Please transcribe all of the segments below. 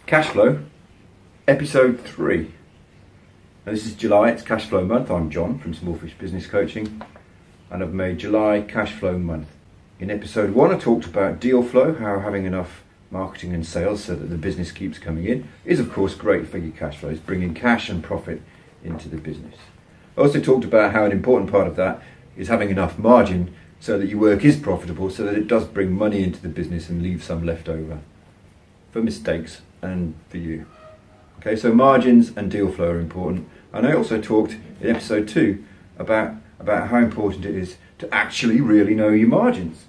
Cash flow, episode 3. Now this is July, it's cash flow month. I'm John from Small Fish Business Coaching, and I've made July cash flow month. In episode 1 I talked about deal flow, how having enough marketing and sales so that the business keeps coming in is of course great for your cash flows, bringing cash and profit into the business. I also talked about how an important part of that is having enough margin so that your work is profitable, so that it does bring money into the business and leave some left over for mistakes and for you. Okay, so margins and deal flow are important. And I also talked in episode 2 about how important it is to actually really know your margins.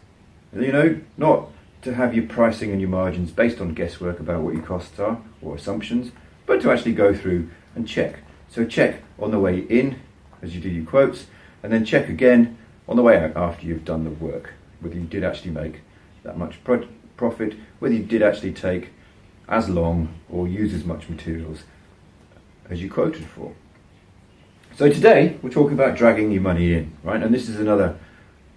You know, not to have your pricing and your margins based on guesswork about what your costs are or assumptions, but to actually go through and check. So check on the way in as you do your quotes, and then check again on the way out after you've done the work, whether you did actually make that much profit, whether you did actually take as long or use as much materials as you quoted for. So today we're talking about dragging your money in, right? And this is another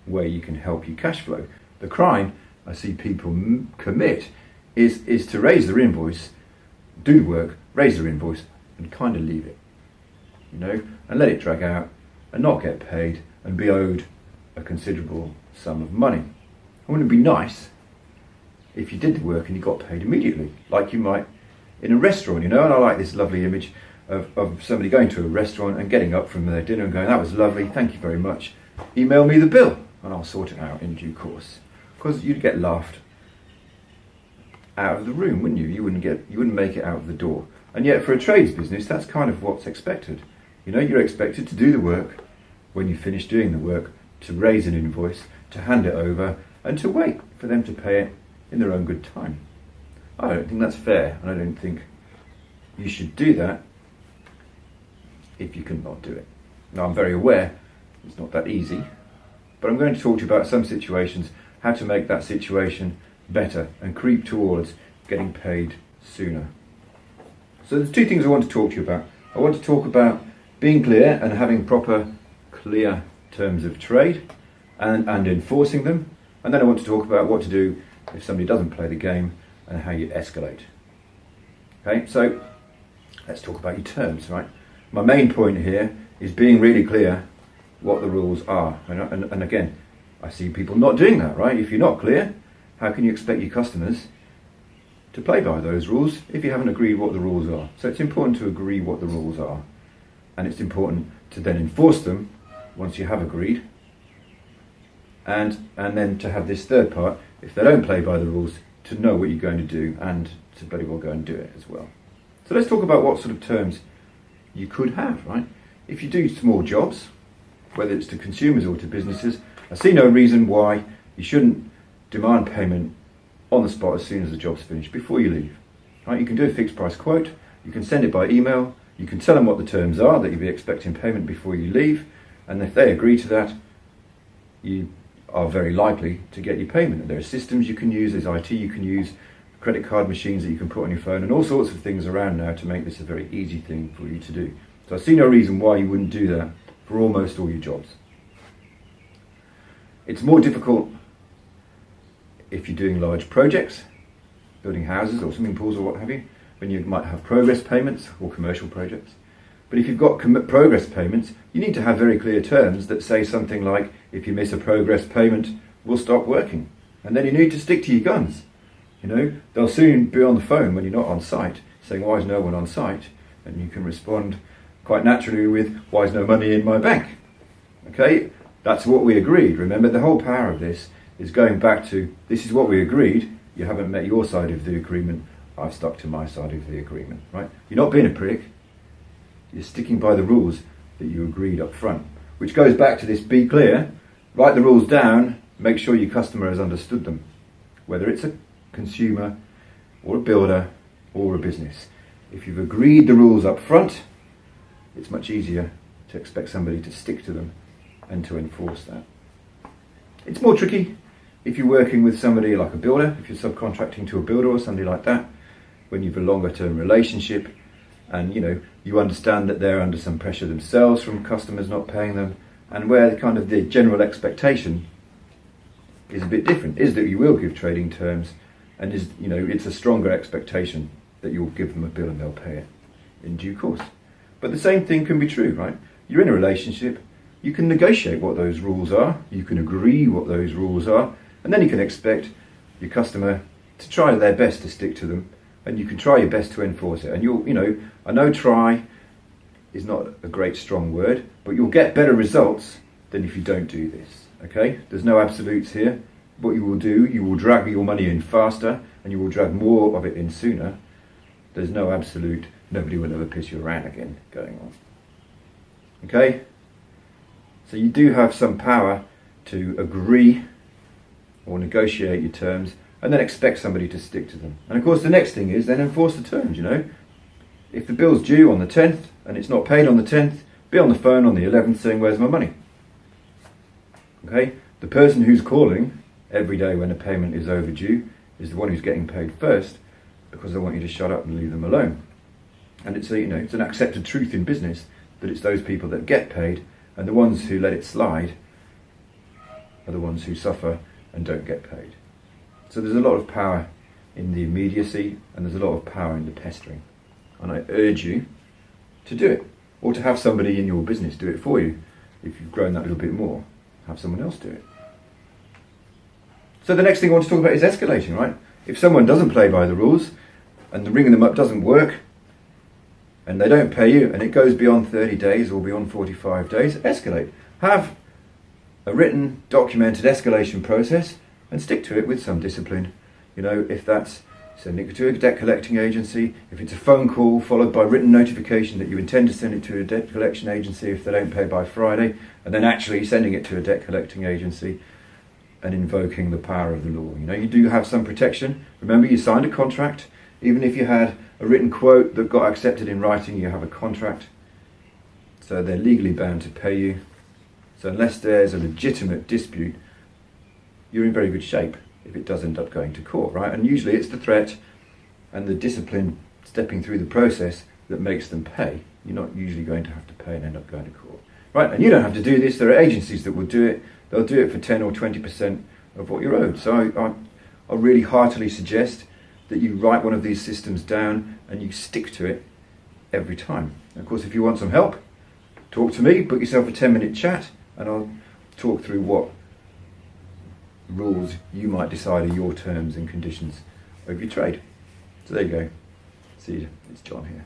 way you can help your cash flow. The crime I see people commit is to raise their invoice, do the work, raise their invoice, and kind of leave it, you know, and let it drag out and not get paid and be owed a considerable sum of money. Wouldn't it be nice if you did the work and you got paid immediately, like you might in a restaurant, you know? And I like this lovely image of somebody going to a restaurant and getting up from their dinner and going, "That was lovely, thank you very much. Email me the bill and I'll sort it out in due course." Because you'd get laughed out of the room, wouldn't you? You wouldn't make it out of the door. And yet for a trades business, that's kind of what's expected. You know, you're expected to do the work when you finish doing the work, to raise an invoice, to hand it over, and to wait for them to pay it in their own good time. I don't think that's fair, and I don't think you should do that if you can not do it. Now, I'm very aware it's not that easy, but I'm going to talk to you about some situations, how to make that situation better and creep towards getting paid sooner. So there's 2 things I want to talk to you about. I want to talk about being clear and having proper, clear terms of trade and enforcing them. And then I want to talk about what to do if somebody doesn't play the game and how you escalate. Okay, so let's talk about your terms, right? My main point here is being really clear what the rules are. And again, I see people not doing that, right? If you're not clear, how can you expect your customers to play by those rules if you haven't agreed what the rules are? So it's important to agree what the rules are. And it's important to then enforce them once you have agreed. And then to have this third part, if they don't play by the rules, to know what you're going to do and to bloody well go and do it as well. So let's talk about what sort of terms you could have, right? If you do small jobs, whether it's to consumers or to businesses, I see no reason why you shouldn't demand payment on the spot as soon as the job's finished, before you leave. Right? You can do a fixed price quote, you can send it by email, you can tell them what the terms are, that you'll be expecting payment before you leave, and if they agree to that, you are very likely to get your payment. There are systems you can use, there's IT you can use, credit card machines that you can put on your phone, and all sorts of things around now to make this a very easy thing for you to do. So I see no reason why you wouldn't do that for almost all your jobs. It's more difficult if you're doing large projects, building houses or swimming pools or what have you, when you might have progress payments or commercial projects. But if you've got progress payments, you need to have very clear terms that say something like, if you miss a progress payment, we'll stop working. And then you need to stick to your guns. You know, they'll soon be on the phone when you're not on site, saying, "Why is no one on site?" And you can respond quite naturally with, "Why is no money in my bank?" Okay, that's what we agreed. Remember, the whole power of this is going back to, this is what we agreed. You haven't met your side of the agreement. I've stuck to my side of the agreement, right? You're not being a prick. You're sticking by the rules that you agreed up front, which goes back to this: be clear, write the rules down, make sure your customer has understood them, whether it's a consumer or a builder or a business. If you've agreed the rules up front, it's much easier to expect somebody to stick to them and to enforce that. It's more tricky if you're working with somebody like a builder, if you're subcontracting to a builder or somebody like that, when you've a longer term relationship and you understand that they're under some pressure themselves from customers not paying them, and where kind of the general expectation is a bit different, is that you will give trading terms, and it's a stronger expectation that you'll give them a bill and they'll pay it in due course. But the same thing can be true, right? You're in a relationship, you can negotiate what those rules are, you can agree what those rules are, and then you can expect your customer to try their best to stick to them, and you can try your best to enforce it. And I know try is not a great strong word, but you'll get better results than if you don't do this, okay? There's no absolutes here. What you will do, you will drag your money in faster, and you will drag more of it in sooner. There's no absolute, nobody will ever piss you around again going on. Okay? So you do have some power to agree or negotiate your terms and then expect somebody to stick to them. And of course the next thing is then enforce the terms, If the bill's due on the 10th and it's not paid on the 10th, be on the phone on the 11th saying, where's my money? Okay? The person who's calling every day when a payment is overdue is the one who's getting paid first, because they want you to shut up and leave them alone. And it's it's an accepted truth in business that it's those people that get paid, and the ones who let it slide are the ones who suffer and don't get paid. So there's a lot of power in the immediacy, and there's a lot of power in the pestering. And I urge you to do it, or to have somebody in your business do it for you. If you've grown that little bit more, have someone else do it. So the next thing I want to talk about is escalating, right? If someone doesn't play by the rules and the ringing them up doesn't work and they don't pay you and it goes beyond 30 days or beyond 45 days, escalate. Have a written, documented escalation process and stick to it with some discipline. If that's sending it to a debt collecting agency, if it's a phone call followed by written notification that you intend to send it to a debt collection agency if they don't pay by Friday, and then actually sending it to a debt collecting agency and invoking the power of the law. You do have some protection. Remember, you signed a contract. Even if you had a written quote that got accepted in writing, you have a contract. So they're legally bound to pay you. So unless there's a legitimate dispute, you're in very good shape if it does end up going to court, right? And usually it's the threat and the discipline stepping through the process that makes them pay. You're not usually going to have to pay and end up going to court, right? And you don't have to do this. There are agencies that will do it. They'll do it for 10 or 20% of what you're owed. So I really heartily suggest that you write one of these systems down and you stick to it every time. And of course, if you want some help, talk to me, book yourself a 10-minute chat, and I'll talk through what rules you might decide are your terms and conditions of your trade. So there you go. See you. It's John here.